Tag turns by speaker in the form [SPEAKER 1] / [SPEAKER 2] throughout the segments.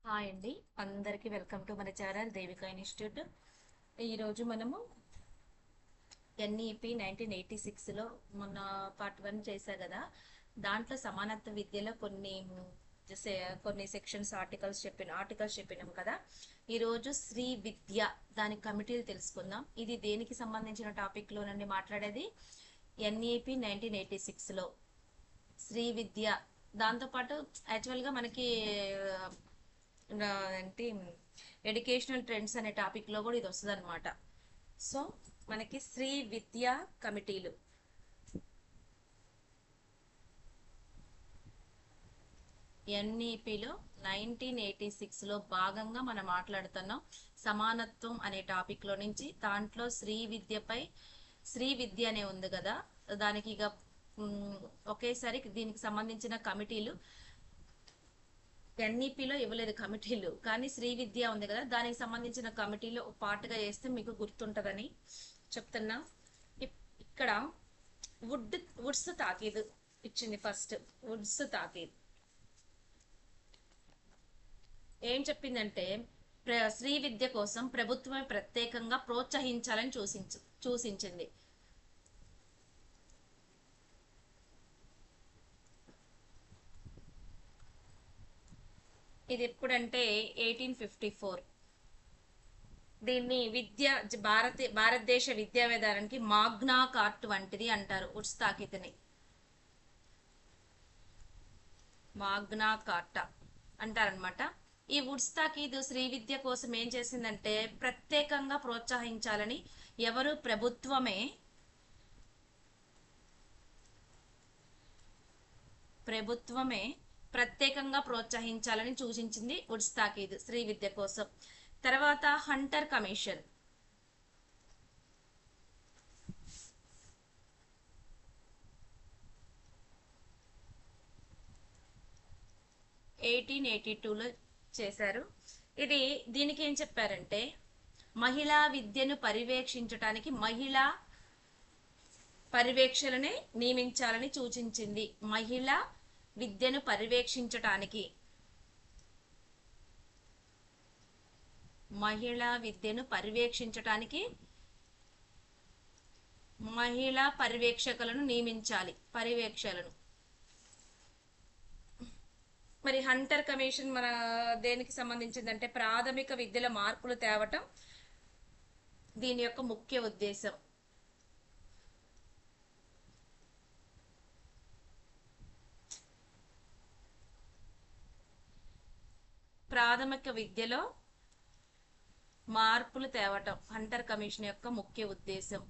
[SPEAKER 1] Hi అండి. అందరికీ welcome to మన ఛానల్ దేవిక ఇన్స్టిట్యూట్. ఈరోజు మనము ఎన్ఈపి 1986లో మొన్న పార్ట్ 1 చేశా కదా. దాంట్లో సమానత్వ విద్యలో కొన్ని సెక్షన్స్ ఆర్టికల్స్ చెప్పినాం కదా. ఈరోజు శ్రీ విద్య దాని కమిటీలు తెలుసుకుందాం. ఇది దేనికి సంబంధించిన టాపిక్ లోనండి మాట్లాడేది? ఎన్ఈపి 1986లో శ్రీ విద్య. దాంతోపాటు యాక్చువల్గా మనకి ఏంటి ఎడ్యుకేషనల్ ట్రెండ్స్ అనే టాపిక్ లో కూడా ఇది వస్తుంది అనమాట. సో మనకి శ్రీ విద్యా కమిటీలు ఎన్ఈపిలో 1986లో భాగంగా మనం మాట్లాడుతున్నాం. సమానత్వం అనే టాపిక్ లో నుంచి దాంట్లో శ్రీ విద్య అనే ఉంది కదా. దానికి ఇక ఒకేసారి దీనికి సంబంధించిన కమిటీలు ఎన్ఈపిలో ఇవ్వలేదు కమిటీలు, కానీ శ్రీ విద్య ఉంది కదా, దానికి సంబంధించిన కమిటీలో పార్ట్గా చేస్తే మీకు గుర్తుంటుందని చెప్తున్నా. ఇక్కడ వుడ్స్ తాకీదు ఇచ్చింది. ఫస్ట్ వుడ్స్ తాకీదు ఏం చెప్పిందంటే, శ్రీ విద్య కోసం ప్రభుత్వమే ప్రత్యేకంగా ప్రోత్సహించాలని సూచించింది. ఇది ఎప్పుడంటే 1854. దీన్ని భారతదేశ విద్యా విధానానికి మాగ్నా కార్ట్ వంటిది అంటారు. వుడ్స్ తాకీదుని మాగ్నా కార్టా అంటారనమాట. ఈ వుడ్స్ తాకీదు శ్రీ విద్య కోసం ఏం చేసిందంటే, ప్రత్యేకంగా ప్రోత్సహించాలని ప్రభుత్వమే ప్రత్యేకంగా ప్రోత్సహించాలని సూచించింది వుడ్స్ తాకీదు శ్రీ విద్య కోసం. తర్వాత హంటర్ కమిషన్ 1882లో చేశారు. దీనికి ఏం చెప్పారంటే, మహిళా విద్యను పర్యవేక్షించడానికి మహిళా పర్యవేక్షణనే నియమించాలని సూచించింది. మహిళా విద్యను పర్యవేక్షించటానికి మహిళా పర్యవేక్షకులను నియమించాలి. మరి హంటర్ కమిషన్ మన దేనికి సంబంధించిందంటే, ప్రాథమిక విద్యల మార్పులు తేవటం దీని యొక్క ముఖ్య ఉద్దేశం. ప్రాథమిక విద్యలో మార్పులు తేవటం హంటర్ కమిషన్ యొక్క ముఖ్య ఉద్దేశం.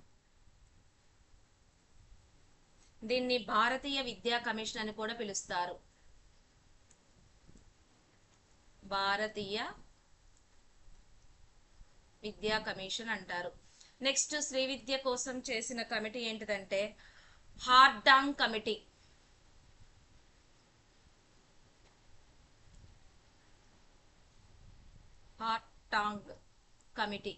[SPEAKER 1] దీన్ని భారతీయ విద్యా కమిషన్ అని కూడా పిలుస్తారు. భారతీయ విద్యా కమిషన్ అంటారు. నెక్స్ట్ శ్రీ విద్య కోసం చేసిన కమిటీ ఏంటిదంటే, హార్డాంగ్ కమిటీ. హార్టాంగ్ కమిటీ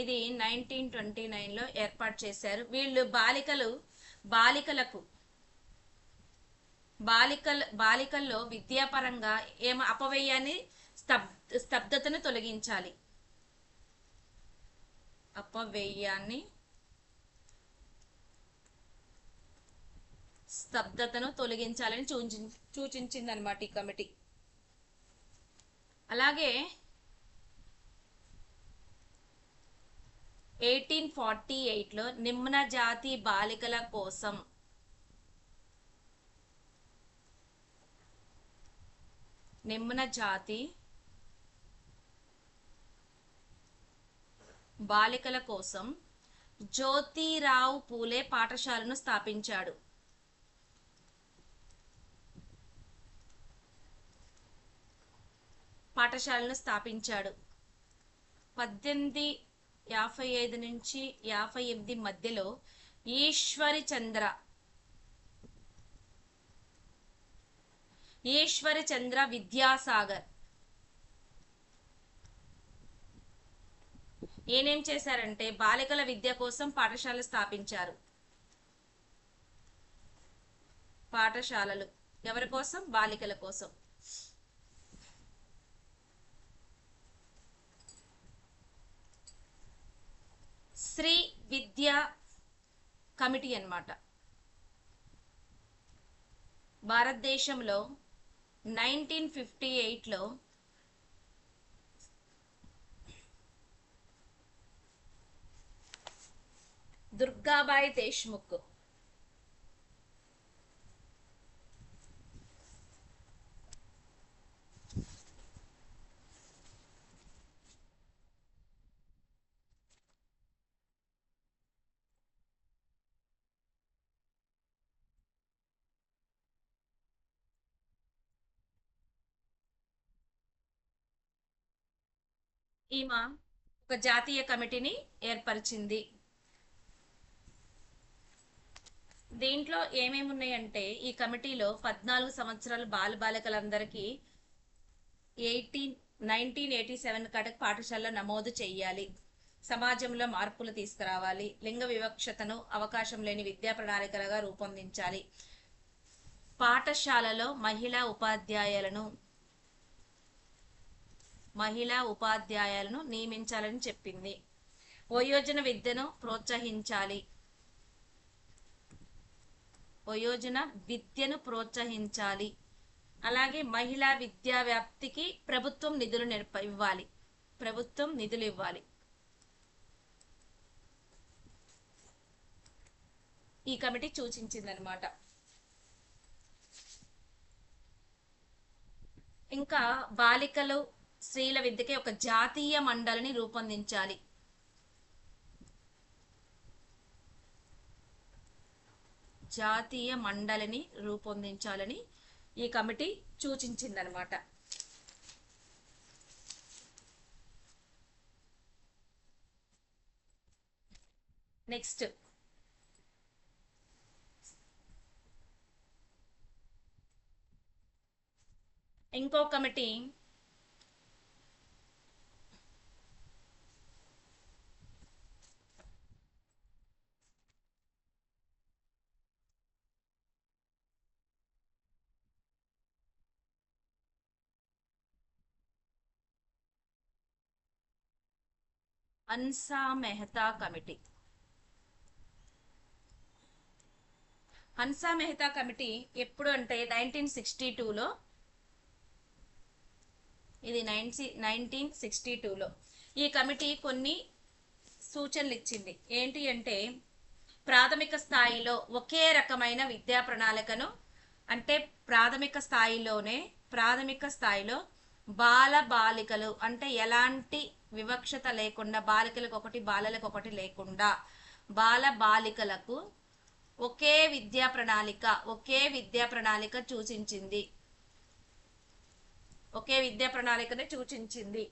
[SPEAKER 1] ఇది 1929లో ఏర్పాటు చేశారు. వీళ్ళు బాలికల్లో విద్యాపరంగా అపవ్యయాన్ని స్తబ్దతను తొలగించాలి. తొలగించాలని సూచించింది అనమాట ఈ కమిటీ. అలాగే 1848లో నిమ్న జాతి బాలికల కోసం జ్యోతిరావు పూలే పాఠశాలను స్థాపించాడు. 1855 నుంచి 58 మధ్యలో ఈశ్వరి చంద్ర విద్యాసాగర్ ఏనేం చేశారంటే, బాలికల విద్య కోసం పాఠశాలలు స్థాపించారు. పాఠశాలలు ఎవరి కోసం? బాలికల కోసం. శ్రీ విద్యా కమిటీ అన్నమాట. భారతదేశంలో 1958లో దుర్గాబాయి దేశ్ముఖ్ ఈమె ఒక జాతీయ కమిటీని ఏర్పరిచింది. దీంట్లో ఏమేమి ఉన్నాయంటే ఈ కమిటీలో 14 సంవత్సరాల బాలబాలికలందరికీ 1987 కటక్ పాఠశాలలో నమోదు చేయాలి. సమాజంలో మార్పులు తీసుకురావాలి. లింగ వివక్షతను అవకాశం లేని విద్యా ప్రణాళికలుగా రూపొందించాలి. పాఠశాలలో మహిళా ఉపాధ్యాయులను నియమించాలని చెప్పింది. వయోజన విద్యను ప్రోత్సహించాలి. అలాగే మహిళా విద్యా వ్యాప్తికి ప్రభుత్వం నిధులు ఇవ్వాలి. ఈ కమిటీ సూచించిందనమాట. ఇంకా బాలికలు స్త్రీల విద్యకి ఒక జాతీయ మండలిని రూపొందించాలి. ఈ కమిటీ సూచించిందనమాట. నెక్స్ట్ ఇంకో కమిటీ హన్సా మెహతా కమిటీ ఎప్పుడు అంటే 1962లో ఇది 1962లో ఈ కమిటీ కొన్ని సూచనలు ఇచ్చింది. ఏంటి అంటే ప్రాథమిక స్థాయిలో ఒకే రకమైన విద్యా ప్రణాళికను అంటే ప్రాథమిక స్థాయిలో బాలికలు అంటే ఎలాంటి వివక్షత లేకుండా బాలికలకు ఒకటి బాలలకు ఒకటి లేకుండా బాలికలకు ఒకే విద్యా ప్రణాళిక సూచించింది.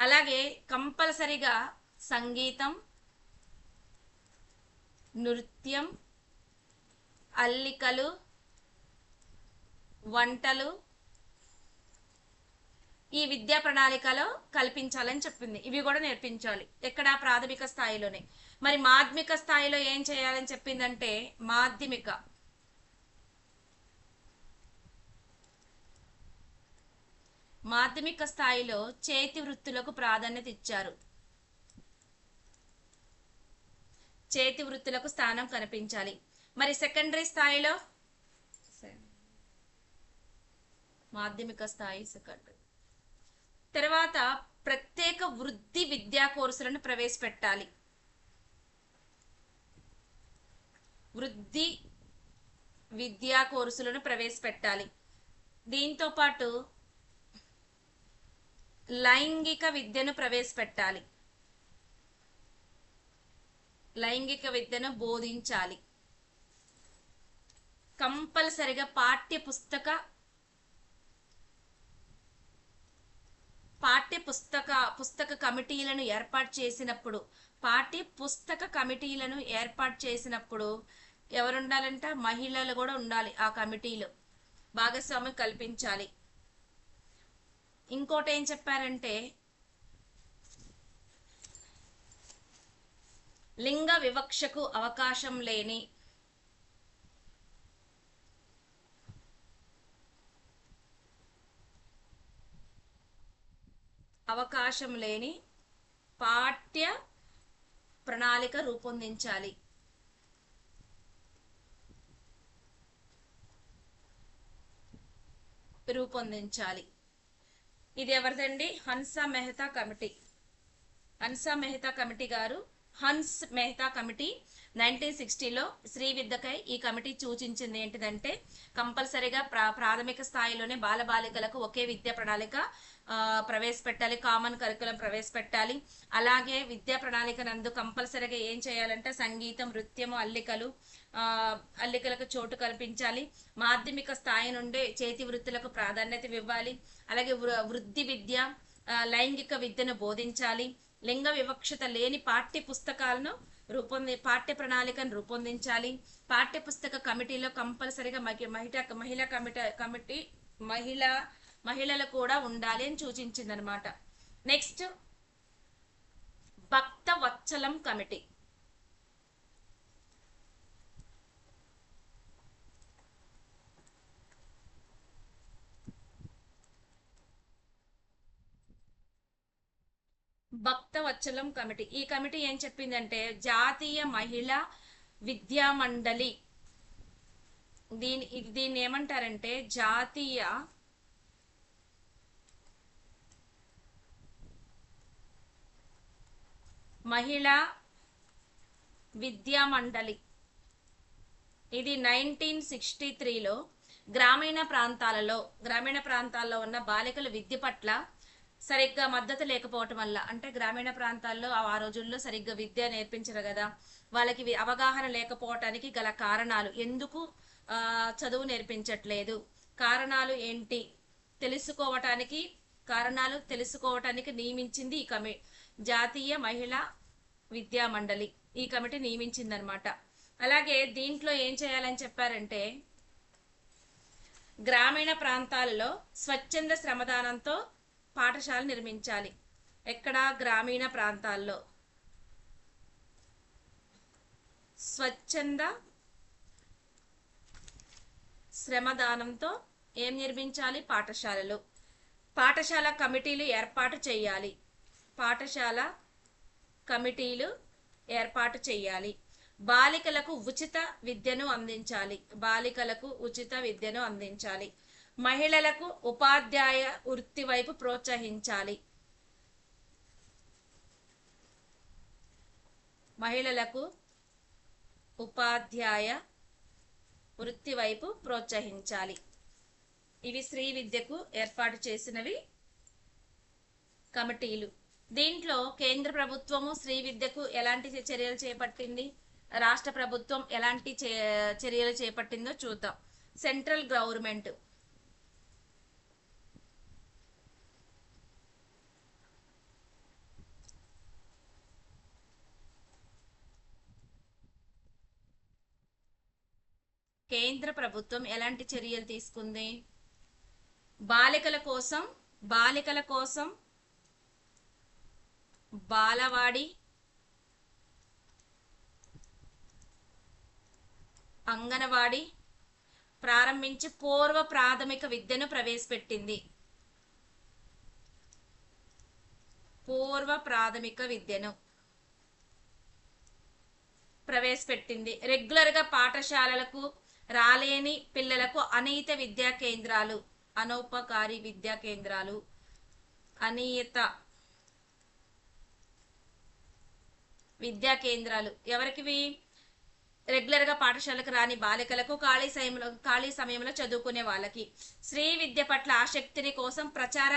[SPEAKER 1] అలాగే కంపల్సరిగా సంగీతం, నృత్యం, అల్లికలు, వంటలు ఈ విద్యా ప్రణాళికలో కల్పించాలని చెప్పింది. ఇవి కూడా నేర్పించాలి. ఎక్కడ? ప్రాథమిక స్థాయిలోనే. మరి మాధ్యమిక స్థాయిలో ఏం చేయాలని చెప్పిందంటే మాధ్యమిక స్థాయిలో చేతి వృత్తులకు ప్రాధాన్యత ఇచ్చారు. చేతి వృత్తులకు స్థానం కనిపించాలి. మరి సెకండరీ స్థాయిలో మాధ్యమిక స్థాయి తర్వాత ప్రత్యేక వృత్తి విద్యా కోర్సులను ప్రవేశపెట్టాలి. దీంతో పాటు లైంగిక విద్యను బోధించాలి. కంపల్సరిగా పుస్తక కమిటీలను ఏర్పాటు చేసినప్పుడు ఎవరుండాలంట? మహిళలు కూడా ఉండాలి. ఆ కమిటీలో భాగస్వామ్యం కల్పించాలి. ఇంకోటి ఏం చెప్పారంటే లింగ వివక్షకు అవకాశం లేని ప్రణాళిక రూపొందించాలి. రూపొందించాలి. ఇది ఎవరిదండి? హన్సా మెహతా కమిటీ. హన్సా మెహతా కమిటీ గారు, హన్స్ మెహతా కమిటీ 1960లో శ్రీ విద్యకై ఈ కమిటీ సూచించింది ఏంటిదంటే కంపల్సరీగా ప్రాథమిక స్థాయిలోనే బాలబాలికలకు ఒకే విద్యా ప్రణాళిక ప్రవేశపెట్టాలి, కామన్ కరికులం ప్రవేశపెట్టాలి. అలాగే విద్యా ప్రణాళిక నందు కంపల్సరీగా ఏం చేయాలంటే సంగీతం, నృత్యము, అల్లికలకు చోటు కల్పించాలి. మాధ్యమిక స్థాయి నుండి చేతి వృత్తులకు ప్రాధాన్యత ఇవ్వాలి. అలాగే వృద్ధి విద్య, లైంగిక విద్యను బోధించాలి. లింగ వివక్షత లేని పాఠ్య ప్రణాళికను రూపొందించాలి. పాఠ్య పుస్తక కమిటీలో కంపల్సరీగా మహిళలు కూడా ఉండాలి అని సూచించింది అనమాట. నెక్స్ట్ భక్త వత్సలం కమిటీ. భక్తవత్సలం కమిటీ. ఈ కమిటీ ఏం చెప్పిందంటే జాతీయ మహిళా విద్యా మండలి, దీన్ని ఏమంటారంటే జాతీయ మహిళా విద్యా మండలి. ఇది 1963లో గ్రామీణ ప్రాంతాల్లో ఉన్న బాలికల విద్య పట్ల సరిగ్గా మద్దతు లేకపోవటం వల్ల, అంటే గ్రామీణ ప్రాంతాల్లో ఆ రోజుల్లో సరిగ్గా విద్య నేర్పించరు కదా, వాళ్ళకి అవగాహన లేకపోవటానికి గల కారణాలు, ఎందుకు చదువు నేర్పించట్లేదు, కారణాలు ఏంటి తెలుసుకోవటానికి నియమించింది ఈ జాతీయ మహిళా విద్యా మండలి. ఈ కమిటీ నియమించింది అనమాట. అలాగే దీంట్లో ఏం చేయాలని చెప్పారంటే గ్రామీణ ప్రాంతాలలో స్వచ్ఛంద శ్రమదానంతో పాఠశాల నిర్మించాలి. ఎక్కడ? గ్రామీణ ప్రాంతాల్లో స్వచ్ఛంద శ్రమదానంతో ఏం నిర్మించాలి? పాఠశాలలు. పాఠశాల కమిటీలు ఏర్పాటు చేయాలి. బాలికలకు ఉచిత విద్యను అందించాలి. మహిళలకు ఉపాధ్యాయ వృత్తి వైపు ప్రోత్సహించాలి. ఇవి శ్రీ విద్యకు ఏర్పాటు చేసినవి కమిటీలు. దీంట్లో కేంద్ర ప్రభుత్వము శ్రీ విద్యకు ఎలాంటి చర్యలు చేపట్టింది, రాష్ట్ర ప్రభుత్వం ఎలాంటి చర్యలు చేపట్టిందో చూద్దాం. సెంట్రల్ గవర్నమెంట్ కేంద్ర ప్రభుత్వం ఎలాంటి చర్యలు తీసుకుంది? బాలికల కోసం బాలవాడి, అంగన్వాడి ప్రారంభించి పూర్వ ప్రాథమిక విద్యను ప్రవేశపెట్టింది. రెగ్యులర్ గా పాఠశాలలకు రాలేని పిల్లలకు అనౌపకారి విద్యా కేంద్రాలు, అనియత విద్యా కేంద్రాలు ఎవరికివి? రెగ్యులర్ గా పాఠశాలకు రాని బాలికలకు, ఖాళీ సమయంలో చదువుకునే వాళ్ళకి. శ్రీ విద్య పట్ల ఆసక్తిని కోసం ప్రచార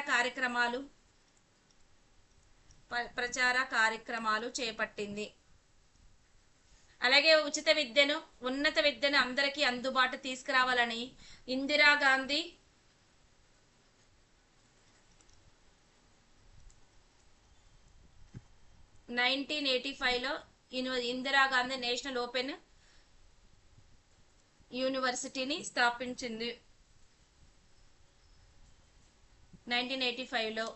[SPEAKER 1] కార్యక్రమాలు చేపట్టింది. అలాగే ఉన్నత విద్యను అందరికీ అందుబాటు తీసుకురావాలని ఇందిరాగాంధీ 1985లో ఇందిరాగాంధీ నేషనల్ ఓపెన్ యూనివర్సిటీని స్థాపించింది. 1985లో.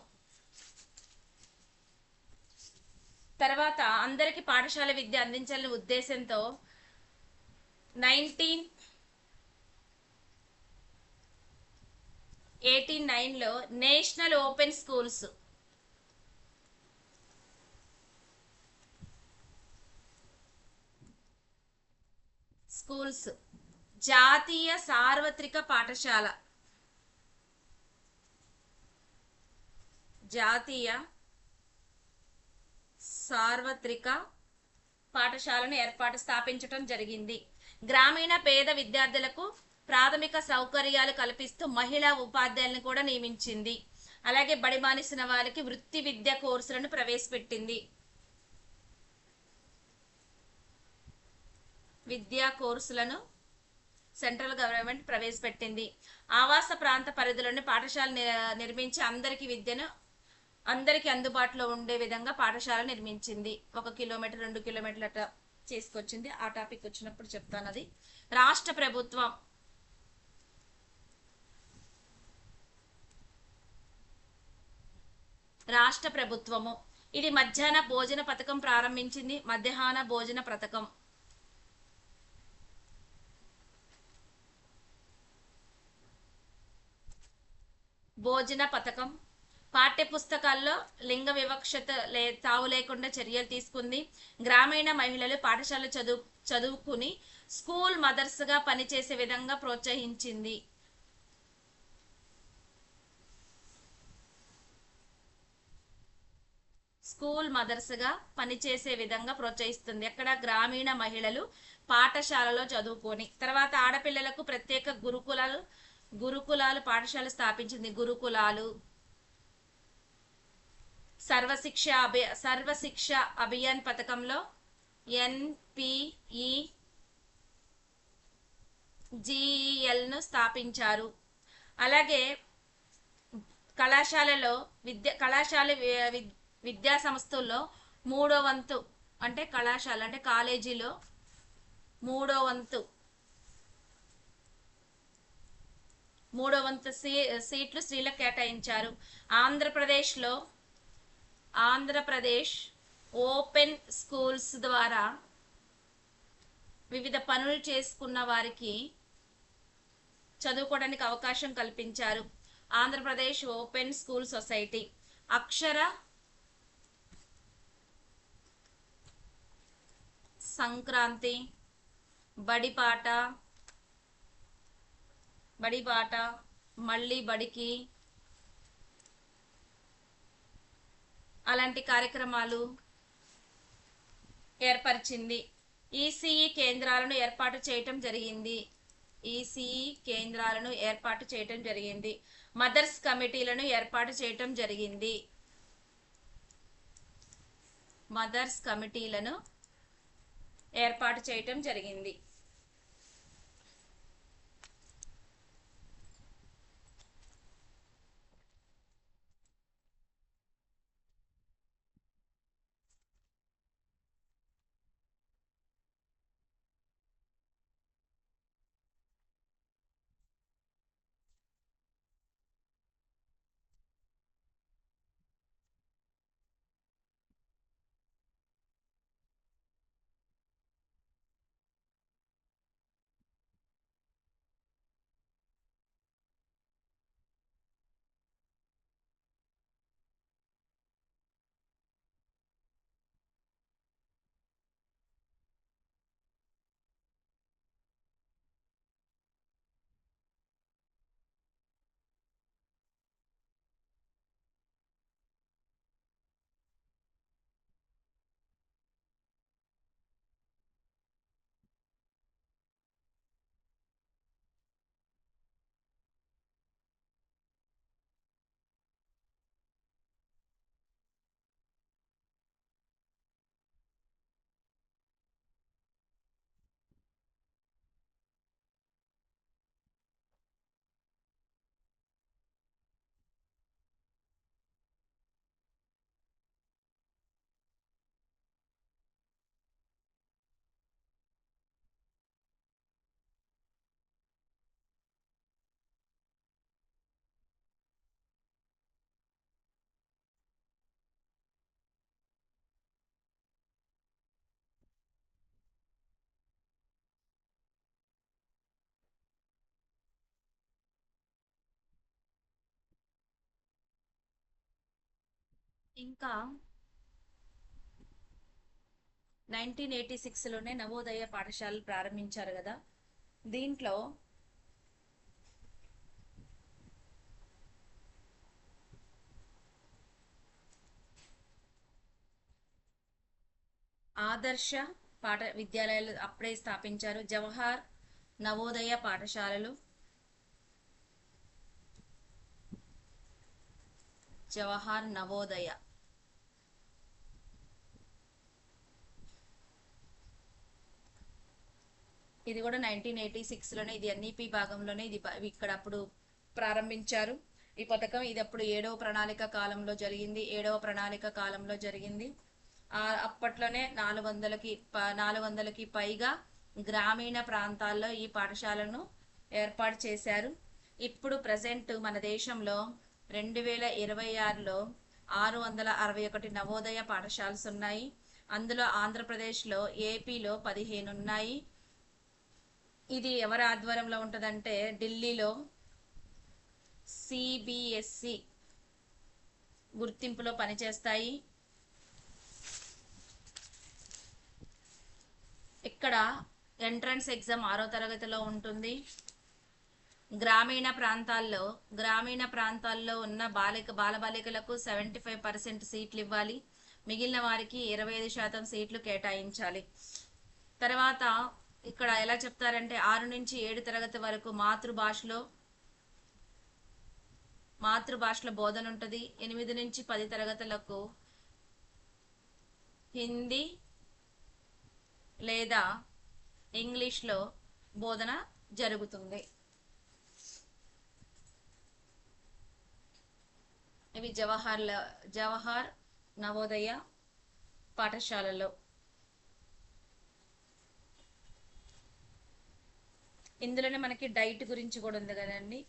[SPEAKER 1] తర్వాత అందరికి పాఠశాల విద్య అందించాలనే ఉద్దేశంతో 1989లో నేషనల్ ఓపెన్ స్కూల్స్ స్కూల్స్. జాతీయ సార్వత్రిక పాఠశాల. జాతీయ సార్వత్రిక పాఠశాలను స్థాపించటం జరిగింది. గ్రామీణ పేద విద్యార్థులకు ప్రాథమిక సౌకర్యాలు కల్పిస్తూ మహిళా ఉపాధ్యాయులను కూడా నియమించింది. అలాగే బడి మానేసిన వారికి వృత్తి విద్య కోర్సులను ప్రవేశపెట్టింది. విద్యా కోర్సులను సెంట్రల్ గవర్నమెంట్ ప్రవేశపెట్టింది. ఆవాస ప్రాంత పరిధిలోని పాఠశాల నిర్మించి అందరికి అందుబాటులో ఉండే విధంగా పాఠశాల నిర్మించింది. 1 కిలోమీటర్ 2 కిలోమీటర్ల అట్లా చేసుకొచ్చింది. ఆ టాపిక్ వచ్చినప్పుడు చెప్తాను. అది రాష్ట్ర ప్రభుత్వం. రాష్ట్ర ప్రభుత్వము ఇది మధ్యాహ్న భోజన పథకం ప్రారంభించింది. మధ్యాహ్న భోజన పథకం. భోజన పథకం. పాఠ్య పుస్తకాల్లో లింగ వివక్షత తావు లేకుండా చర్యలు తీసుకుంది. గ్రామీణ మహిళలు పాఠశాల చదువుకుని స్కూల్ మదర్స్ గా పనిచేసే విధంగా ప్రోత్సహించింది. స్కూల్ మదర్స్ గా పనిచేసే విధంగా ప్రోత్సహిస్తుంది. ఎక్కడ? గ్రామీణ మహిళలు పాఠశాలలో చదువుకొని. తర్వాత ఆడపిల్లలకు ప్రత్యేక గురుకులాలు పాఠశాల స్థాపించింది. గురుకులాలు. సర్వశిక్ష అభియాన్ పథకంలో NPEGEL ను స్థాపించారు. అలాగే కళాశాల విద్యా సంస్థల్లో మూడో వంతు అంటే కళాశాల అంటే కాలేజీలో మూడో వంతు సీట్లు స్త్రీలకు కేటాయించారు. ఆంధ్రప్రదేశ్ ఓపెన్ స్కూల్స్ ద్వారా వివిధ పనులు చేసుకున్న వారికి చదువుకోవడానికి అవకాశం కల్పించారు. Andhra Pradesh open school society. Akshara Sankranti, Badibata, మళ్ళీ బడికి అలాంటి కార్యక్రమాలు ఏర్పరిచింది. ఈసీఈ కేంద్రాలను ఏర్పాటు చేయటం జరిగింది. మదర్స్ కమిటీలను ఏర్పాటు చేయటం జరిగింది. ఇంకా 1986లోనే నవోదయ పాఠశాలలు ప్రారంభించారు కదా. దీంట్లో ఆదర్శ విద్యాలయాలు అప్పుడే స్థాపించారు. జవహర్ నవోదయ పాఠశాలలు, జవహర్ నవోదయ. ఇది కూడా 1986లోనే, ఇది ఎన్ఈపి భాగంలోనే ఇది ఇక్కడ అప్పుడు ప్రారంభించారు ఈ పథకం. ఇది అప్పుడు 7వ ప్రణాళిక కాలంలో జరిగింది. 7వ ప్రణాళిక కాలంలో జరిగింది. అప్పట్లోనే 400కి పైగా గ్రామీణ ప్రాంతాల్లో ఈ పాఠశాలను ఏర్పాటు చేశారు. ఇప్పుడు ప్రజెంట్ మన దేశంలో 2026లో 661 నవోదయ పాఠశాలలు ఉన్నాయి. అందులో ఆంధ్రప్రదేశ్లో, ఏపీలో 15 ఉన్నాయి. ఇది ఎవరి ఆధ్వర్యంలో ఉంటుందంటే ఢిల్లీలో సిబిఎస్ఈ గుర్తింపులో పనిచేస్తాయి. ఇక్కడ ఎంట్రన్స్ ఎగ్జామ్ 6వ తరగతిలో ఉంటుంది. గ్రామీణ ప్రాంతాల్లో ఉన్న బాలబాలికలకు 75% సీట్లు ఇవ్వాలి. మిగిలిన వారికి 25% సీట్లు కేటాయించాలి. తర్వాత ఇక్కడ ఎలా చెప్తారంటే 6 నుంచి 7 తరగతి వరకు మాతృభాషలో బోధన ఉంటుంది. 8 నుంచి 10 తరగతులకు హిందీ లేదా ఇంగ్లీష్లో బోధన జరుగుతుంది. ఇవి జవహర్ నవోదయ పాఠశాలలో. ఇందులోనే మనకి డైట్ గురించి కూడా ఉంది కదండి.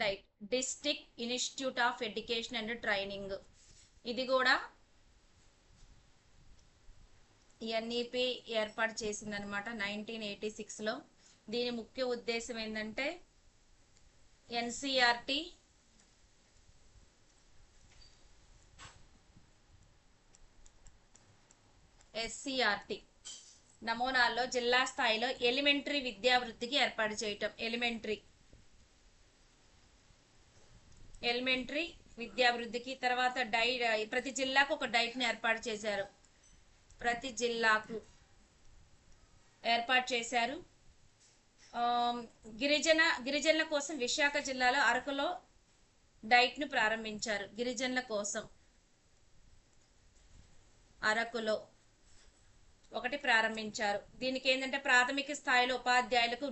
[SPEAKER 1] Diet district institute of education and training, ఇది కూడా ఎన్ఈపి ఏర్పాటు చేసిందనమాట 1986లో. దీని ముఖ్య ఉద్దేశం ఏంటంటే ఎన్సిఆర్టి ఎస్సిఆర్టి నమూనాల్లో జిల్లా స్థాయిలో ఎలిమెంటరీ విద్యావృత్తికి ఏర్పాటు చేయటం. ఎలిమెంటరీ విద్యాభివృద్ధికి. తర్వాత ప్రతి జిల్లాకు ఒక డైట్ని ఏర్పాటు చేశారు. గిరిజనుల కోసం విశాఖ జిల్లాలో అరకులో డైట్ను ప్రారంభించారు. గిరిజనుల కోసం అరకులో ఒకటి ప్రారంభించారు. దీనికి ఏంటంటే ప్రాథమిక స్థాయిలో ఉపాధ్యాయులకు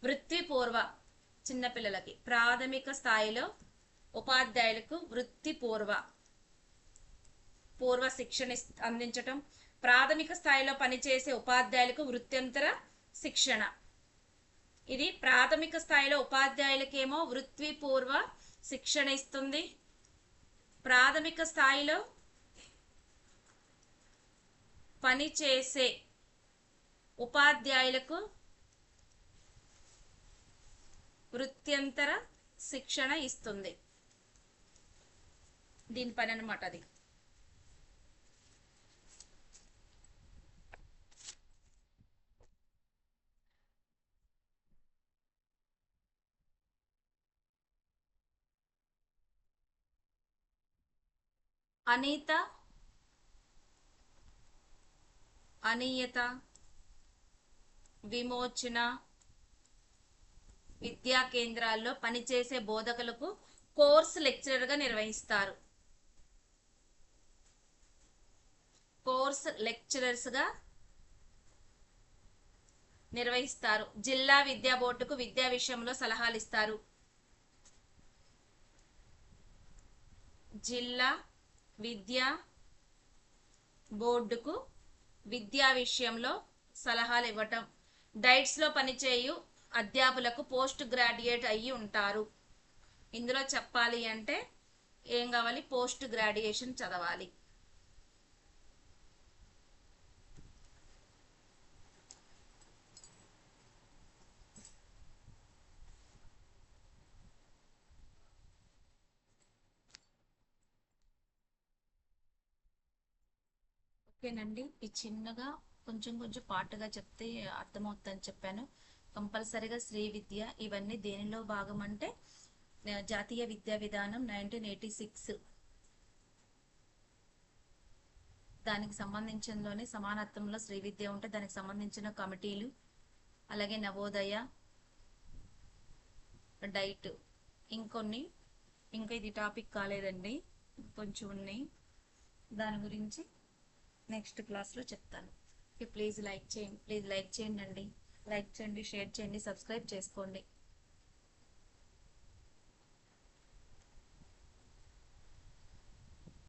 [SPEAKER 1] వృత్తిపూర్వ చిన్నపిల్లలకి ప్రాథమిక స్థాయిలో ఉపాధ్యాయులకు వృత్తిపూర్వ శిక్షణ అందించటం. ప్రాథమిక స్థాయిలో పనిచేసే ఉపాధ్యాయులకు వృత్యంతర శిక్షణ. ఇది ప్రాథమిక స్థాయిలో ఉపాధ్యాయులకేమో వృత్తిపూర్వ శిక్షణ ఇస్తుంది. ప్రాథమిక స్థాయిలో పనిచేసే ఉపాధ్యాయులకు వృత్యంతర శిక్షణ ఇస్తుంది. దీని పని అన్నమాట అది. అనియత విమోచన విద్యా కేంద్రాల్లో పనిచేసే బోధకులకు కోర్సు లెక్చరర్గా నిర్వహిస్తారు. జిల్లా విద్యా బోర్డుకు విద్యా విషయంలో సలహాలు ఇస్తారు. జిల్లా విద్యా బోర్డుకు విద్యా విషయంలో సలహాలు ఇవ్వటం. డైట్స్ లో పనిచేయు అధ్యాపులకు పోస్ట్ గ్రాడ్యుయేట్ అయ్యి ఉంటారు. ఇందులో చెప్పాలి అంటే ఏం కావాలి? పోస్ట్ గ్రాడ్యుయేషన్ చదవాలి. ఓకేనండి, ఈ చిన్నగా కొంచెం కొంచెం పాటుగా చెప్తే అర్థమవుతుందని చెప్పాను. కంపల్సరిగా శ్రీ విద్య ఇవన్నీ దేనిలో భాగం అంటే జాతీయ విద్యా విధానం 1986 దానికి సంబంధించినలోనే సమానత్వంలో శ్రీ విద్య ఉంటే దానికి సంబంధించిన కమిటీలు, అలాగే నవోదయ, డైట్, ఇంకొన్ని, ఇంకా ఇది టాపిక్ కాలేదండి, కొంచెం ఉన్నాయి. దాని గురించి నెక్స్ట్ క్లాస్లో చెప్తాను. ప్లీజ్ లైక్ చేయండి, ప్లీజ్ లైక్ చేయండి అండి, లైక్ చేయండి, షేర్ చేయండి, సబ్స్క్రైబ్ చేసుకోండి.